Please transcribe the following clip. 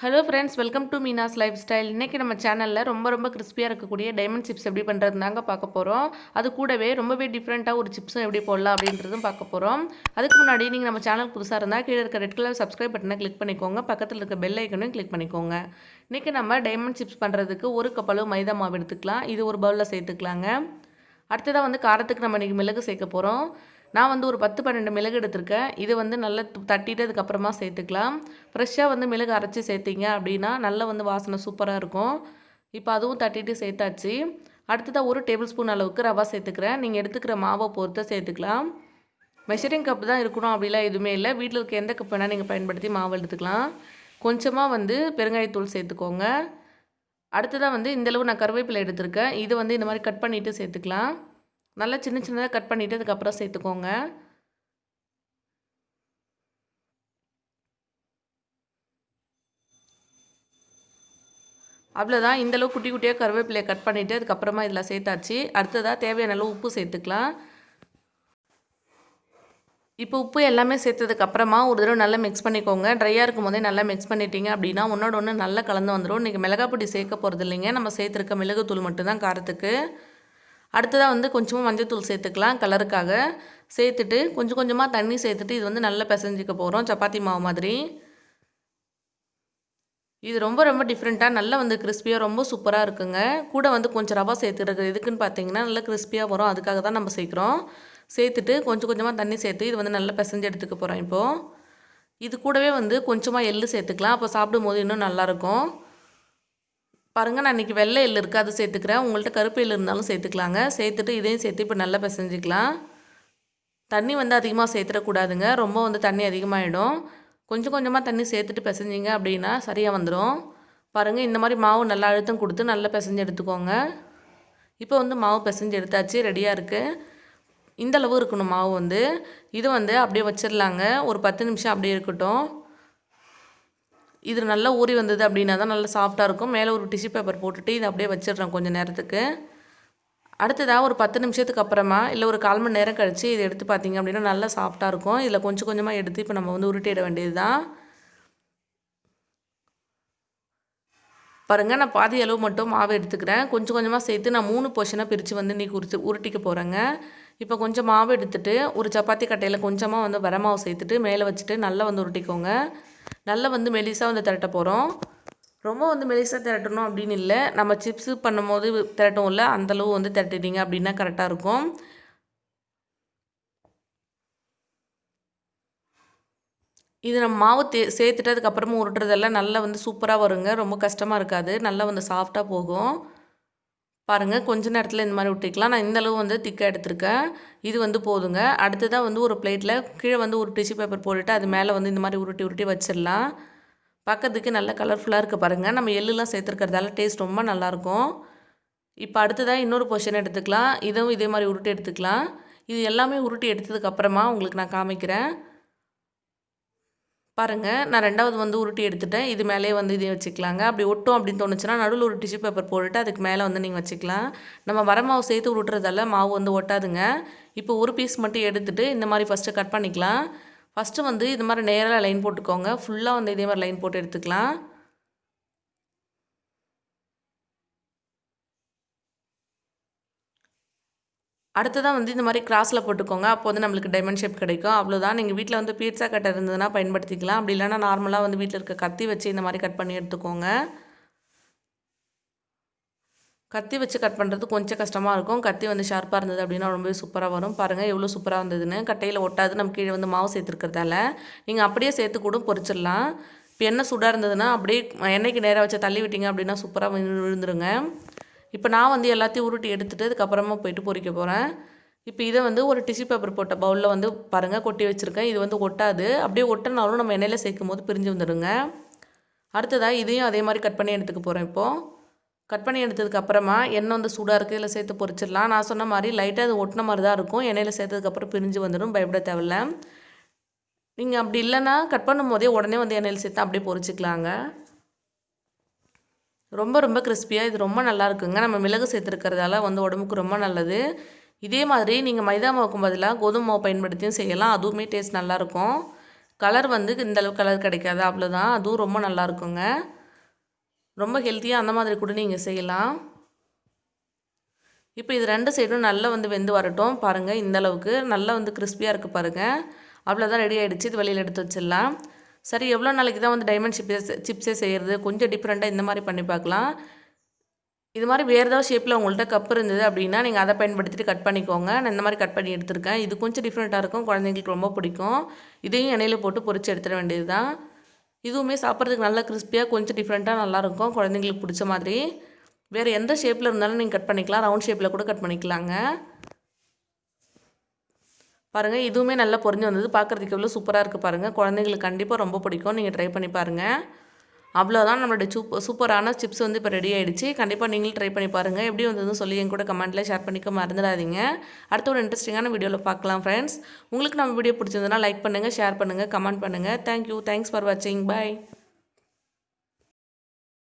Hello friends, welcome to Meena's life style. இன்றைக்கி நம்ம சேனலில் ரொம்ப கிறிஸ்பியாக இருக்கக்கூடிய டைமண்ட் சிப்ஸ் எப்படி பண்ணுறதுனாங்க பார்க்க போகிறோம். அது கூடவே ரொம்பவே டிஃப்ரெண்ட்டாக ஒரு சிப்ஸும் எப்படி போடலாம் அப்படின்றதும் பார்க்க போகிறோம். அதுக்கு முன்னாடி நீங்கள் நம்ம சேனல் புதுசாக இருந்தால் கீழே இருக்க ரெட் கலர் சப்ஸ்கிரைப் பட்டனை கிளிக் பண்ணிக்கோங்க. பக்கத்தில் இருக்க பெல் ஐக்கனையும் கிளிக் பண்ணிக்கோங்க. இன்றைக்கி நம்ம டைமண்ட் சிப்ஸ் பண்ணுறதுக்கு ஒரு கப் அளவு மைதா மாவு எடுத்துக்கலாம். இது ஒரு பவுலில் சேர்த்துக்கலாங்க. அடுத்ததாக காரத்துக்கு நம்ம இன்றைக்கி மிளகு சேர்க்க போகிறோம். நான் ஒரு 10-12 மிளகு எடுத்திருக்கேன். இது நல்லா தட்டிட்டு அதுக்கப்புறமா சேர்த்துக்கலாம். ஃப்ரெஷ்ஷாக மிளகு அரைச்சி சேர்த்திங்க அப்படின்னா நல்லா வாசனை சூப்பராக இருக்கும். இப்போ அதுவும் தட்டிட்டு சேர்த்தாச்சு. அடுத்ததாக 1 டேபிள் ஸ்பூன் அளவுக்கு ரவா சேர்த்துக்கிறேன். நீங்கள் எடுத்துக்கிற மாவை பொறுத்து சேர்த்துக்கலாம். மெஷரிங் கப் தான் இருக்கணும் அப்படிலாம் எதுவுமே இல்லை. வீட்டில் இருக்க எந்த கப் வேணால் நீங்கள் பயன்படுத்தி மாவு எடுத்துக்கலாம். கொஞ்சமாக பெருங்காயத்தூள் சேர்த்துக்கோங்க. அடுத்ததாக இந்தளவு நான் கருவேப்பிலை எடுத்திருக்கேன். இது இந்த மாதிரி கட் பண்ணிவிட்டு சேர்த்துக்கலாம். நல்லா சின்னதாக கட் பண்ணிவிட்டு அதுக்கப்புறம் சேர்த்துக்கோங்க. அவ்வளோதான். இந்தளவு குட்டி குட்டியாக கருவேப்பிலையை கட் பண்ணிவிட்டு அதுக்கப்புறமா இதில் சேர்த்தாச்சு. அடுத்ததாக தேவையான அளவு உப்பு சேர்த்துக்கலாம். இப்போ உப்பு எல்லாமே சேர்த்ததுக்கப்புறமா ஒரு தடவை நல்லா மிக்ஸ் பண்ணிக்கோங்க. ட்ரையாக இருக்கும் போதே நல்லா மிக்ஸ் பண்ணிட்டீங்க அப்படின்னா ஒன்றோட ஒன்று நல்லா கலந்து வந்துடும். இன்றைக்கி மிளகாய் பொடி சேர்க்க போகிறது இல்லைங்க. நம்ம சேர்த்துருக்க மிளகுத்தூள் மட்டும்தான் காரத்துக்கு. அடுத்ததாக கொஞ்சமாக மஞ்சள்தூள் சேர்த்துக்கலாம் கலருக்காக. சேர்த்துட்டு கொஞ்சமாக தண்ணி சேர்த்துட்டு இது நல்லா பிசைஞ்சிக்க போகிறோம் சப்பாத்தி மாவு மாதிரி. இது ரொம்ப டிஃப்ரெண்ட்டாக நல்லா கிறிஸ்பியாக ரொம்ப சூப்பராக இருக்குங்க. கூட கொஞ்சம் ரவா சேர்த்துருக்கு. எதுக்குன்னு பார்த்தீங்கன்னா நல்லா கிறிஸ்பியாக வரும். அதுக்காக தான் நம்ம சேர்க்குறோம். சேர்த்துட்டு கொஞ்சமாக தண்ணி சேர்த்து இது நல்லா பிசைஞ்சு எடுத்துக்க போகிறோம். இப்போது இது கூடவே கொஞ்சமாக எள்ளு சேர்த்துக்கலாம். அப்போ சாப்பிடும்போது இன்னும் நல்லாயிருக்கும். பாருங்கள், நான் இன்றைக்கி வெள்ளை எள்ளு இருக்குது, அது சேர்த்துக்கிறேன். உங்கள்கிட்ட கருப்பு எள்ளு இருந்தாலும் சேர்த்துக்கலாங்க. சேர்த்துட்டு இதையும் சேர்த்து இப்போ நல்லா பிசைஞ்சிக்கலாம். தண்ணி அதிகமாக சேர்த்துடக்கூடாதுங்க. ரொம்ப தண்ணி அதிகமாகிடும். கொஞ்சமாக தண்ணி சேர்த்துட்டு பிசைஞ்சிங்க அப்படின்னா சரியாக வந்துடும். பாருங்கள், இந்த மாதிரி மாவு நல்லா அழுத்தம் கொடுத்து நல்லா பிசைஞ்சு எடுத்துக்கோங்க. இப்போ மாவு பிசைஞ்சு எடுத்தாச்சு, ரெடியாக இருக்குது. இந்த அளவு இருக்கணும் மாவு. இது அப்படியே வச்சிடலாங்க. ஒரு 10 நிமிஷம் அப்படியே இருக்கட்டும். இது நல்லா ஊறி வந்தது அப்படின்னா தான் நல்லா சாஃப்டாக இருக்கும். மேலே ஒரு டிஷ்யூ பேப்பர் போட்டுட்டு இதை அப்படியே வச்சிடுறேன் கொஞ்சம் நேரத்துக்கு. அடுத்ததாக ஒரு 10 நிமிஷத்துக்கு அப்புறமா இல்லை ஒரு 1/4 மணி நேரம் கழித்து இதை எடுத்து பார்த்தீங்க அப்படின்னா நல்லா சாஃப்டாக இருக்கும். இதில் கொஞ்சமாக எடுத்து இப்போ நம்ம உருட்டிட வேண்டியது தான். பாருங்கள், நான் பாதி அளவு மட்டும் மாவு எடுத்துக்கிறேன். கொஞ்சமாக சேர்த்து நான் 3 போர்ஷனாக பிரித்து இன்றைக்கி உருட்டிக்க போகிறேங்க. இப்போ கொஞ்சம் மாவு எடுத்துகிட்டு ஒரு சப்பாத்தி கட்டையில் கொஞ்சமாக வர மாவு சேர்த்துட்டு மேலே வச்சுட்டு நல்லா உருட்டிக்கோங்க. நல்லா மெலிசாக திரட்ட போகிறோம். ரொம்ப மெலிசாக திரட்டணும் அப்படின்னு இல்லை. நம்ம சிப்ஸு பண்ணும்போது திரட்டும் இல்லை, அந்தளவு திரட்டிட்டீங்க அப்படின்னா கரெக்டாக இருக்கும். இது நம்ம மாவு சேர்த்துட்டு அதுக்கப்புறமா உருட்டுறதெல்லாம் நல்லா சூப்பராக வருங்க. ரொம்ப கஷ்டமாக இருக்காது. நல்லா சாஃப்டாக போகும். பாருங்கள், கொஞ்ச நேரத்தில் இந்த மாதிரி விட்டுக்கலாம். நான் இந்தளவு திக்காக எடுத்திருக்கேன். இது போதுங்க. அடுத்ததாக ஒரு பிளேட்டில் கீழே ஒரு டிஷ்யூ பேப்பர் போட்டுட்டு அது மேலே இந்த மாதிரி உருட்டி வச்சிடலாம். பார்க்கறதுக்கு நல்லா கலர்ஃபுல்லாக இருக்க பாருங்கள். நம்ம எள்ளுலாம் சேர்த்துருக்கிறதால டேஸ்ட் ரொம்ப நல்லாயிருக்கும். இப்போ அடுத்ததாக இன்னொரு போர்ஷன் எடுத்துக்கலாம். இதுவும் இதே மாதிரி உருட்டி எடுத்துக்கலாம். இது எல்லாமே உருட்டி எடுத்ததுக்கப்புறமா உங்களுக்கு நான் காமிக்கிறேன். பாருங்கள், நான் 2வது உருட்டி எடுத்துட்டேன். இது மேலேயே இதையும் வச்சுக்கலாங்க. அப்படி ஒட்டும் அப்படின்னு தோணுச்சுன்னா நடுவில் ஒரு டிஷ்யூ பேப்பர் போட்டுட்டு அதுக்கு மேலே நீங்கள் வச்சுக்கலாம். நம்ம வர மாவு சேர்த்து உருட்டுறதால மாவு ஒட்டாதுங்க. இப்போ ஒரு பீஸ் மட்டும் எடுத்துகிட்டு இந்த மாதிரி ஃபஸ்ட்டு கட் பண்ணிக்கலாம். ஃபஸ்ட்டு இது மாதிரி நேராக லைன் போட்டுக்கோங்க. ஃபுல்லாக இதே மாதிரி லைன் போட்டு எடுத்துக்கலாம். அடுத்ததாக இந்த மாதிரி கிராஸில் போட்டுக்கோங்க. அப்போ நம்மளுக்கு டைமண்ட் ஷேப் கிடைக்கும். அவ்வளோதான். நீங்கள் வீட்டில் பீட்சா கட்டர் இருந்ததுன்னா பயன்படுத்திக்கலாம். அப்படி இல்லைனா நார்மலாக வீட்டில் இருக்க கத்தி வச்சு இந்த மாதிரி கட் பண்ணி எடுத்துக்கோங்க. கத்தி வச்சு கட் பண்ணுறது கொஞ்சம் கஷ்டமாக இருக்கும். கத்தி ஷார்ப்பாக இருந்தது அப்படின்னா ரொம்பவே சூப்பராக வரும். பாருங்கள் எவ்வளோ சூப்பராக வந்ததுன்னு. கட்டையில் ஒட்டாது. நம்ம கீழே மாவு சேர்த்துருக்கிறதால நீங்கள் அப்படியே சேர்த்து கூட பொரிச்சிடலாம். இப்போ எண்ணெய் சூடாக இருந்ததுன்னா அப்படியே எண்ணெய்க்கு நேராக வச்சு தள்ளி விட்டீங்க அப்படின்னா சூப்பராக விழுந்துருங்க. இப்போ நான் எல்லாத்தையும் உருட்டி எடுத்துகிட்டு அதுக்கப்புறமா போயிட்டு பொரிக்க போகிறேன். இப்போ இதை ஒரு டிஷ்யூ பேப்பர் போட்ட பவுலில் பாருங்கள் கொட்டி வச்சுருக்கேன். இது ஒட்டாது. அப்படியே ஒட்டினாலும் நம்ம எண்ணெயில் சேர்க்கும் போது பிரிஞ்சு வந்துடுங்க. அடுத்ததாக இதையும் அதே மாதிரி கட் பண்ணி எடுத்துக்க போகிறேன். இப்போது கட் பண்ணி எடுத்ததுக்கப்புறமா எண்ணெய் சூடாக இருக்குது, இதில் சேர்த்து பொரிச்சிடலாம். நான் சொன்ன மாதிரி லைட்டாக அது ஒட்டின மாதிரி தான் இருக்கும். எண்ணெயில் சேர்த்ததுக்கப்புறம் பிரிஞ்சு வந்துடும். பயப்பட தேவையில்ல. நீங்கள் அப்படி இல்லைன்னா கட் பண்ணும் போதே உடனே எண்ணெயில் சேர்த்து அப்படியே பொரிச்சிக்கலாங்க. ரொம்ப கிறிஸ்பியாக இது ரொம்ப நல்லா இருக்குங்க. நம்ம மிளகு சேர்த்துருக்கிறதால உடம்புக்கு ரொம்ப நல்லது. இதே மாதிரி நீங்கள் மைதா மாவுக்கு பதிலாக கோதுமை மாவு பயன்படுத்தியும் செய்யலாம். அதுவுமே டேஸ்ட் நல்லாயிருக்கும். கலர் வந்து இந்த அளவு கலர் கிடைக்காது, அவ்வளோதான். அதுவும் ரொம்ப நல்லா இருக்குங்க. ரொம்ப ஹெல்த்தியாக அந்த மாதிரி கூட நீங்கள் செய்யலாம். இப்போ இது 2 சைடும் நல்லா வந்து வெந்து வரட்டும். பாருங்கள், இந்த அளவுக்கு நல்லா வந்து கிறிஸ்பியாக இருக்குது பாருங்கள். அவ்வளோதான், ரெடி ஆகிடுச்சு. இது வெளியில் எடுத்து வச்சிடலாம். சரி, எவ்வளோ நாளைக்கு தான் வந்து டைமண்ட் சிப்ஸே செய்கிறது, கொஞ்சம் டிஃப்ரெண்ட்டாக இந்த மாதிரி பண்ணி பார்க்கலாம். இது மாதிரி வேறு ஏதாவது ஷேப்பில் உங்கள்கிட்ட கப் இருந்தது அப்படின்னா நீங்கள் அதை பயன்படுத்திட்டு கட் பண்ணிக்கோங்க. நான் இந்த மாதிரி கட் பண்ணி எடுத்துருக்கேன். இது கொஞ்சம் டிஃப்ரெண்ட்டாக இருக்கும், குழந்தைங்களுக்கு ரொம்ப பிடிக்கும். இதையும் எண்ணெயில் போட்டு பொரிச்சு எடுத்துட வேண்டியது தான். இதுவுமே சாப்பிட்றதுக்கு நல்லா கிறிஸ்பியாக கொஞ்சம் டிஃப்ரெண்ட்டாக நல்லாயிருக்கும், குழந்தைங்களுக்கு பிடிச்ச மாதிரி. வேறு எந்த ஷேப்பில் இருந்தாலும் நீங்கள் கட் பண்ணிக்கலாம், ரவுண்ட் ஷேப்பில் கூட கட் பண்ணிக்கலாங்க. பாருங்கள், இதுவுமே நல்லா பொரிஞ்சு வந்தது. பார்க்குறதுக்கு எவ்வளோ சூப்பராக இருக்குது பாருங்கள். குழந்தைங்களுக்கு கண்டிப்பாக ரொம்ப பிடிக்கும், நீங்கள் ட்ரை பண்ணி பாருங்கள். அவ்வளோதான், நம்மளுடைய சூப்பரான சிப்ஸ் வந்து இப்போ ரெடி ஆகிடுச்சு. கண்டிப்பாக நீங்களும் ட்ரை பண்ணி பாருங்கள். எப்படி வந்ததுன்னு சொல்லி என் கூட கமெண்ட்டில் ஷேர் பண்ணிக்க மறந்துடாதீங்க. அடுத்த ஒரு இன்ட்ரெஸ்டிங்கான வீடியோவில் பார்க்கலாம் ஃப்ரெண்ட்ஸ். உங்களுக்கு நம்ம வீடியோ பிடிச்சிருந்ததுன்னா லைக் பண்ணுங்கள், ஷேர் பண்ணுங்கள், கமெண்ட் பண்ணுங்கள். தேங்க்யூ, தேங்க்ஸ் ஃபார் வாட்சிங், பாய்.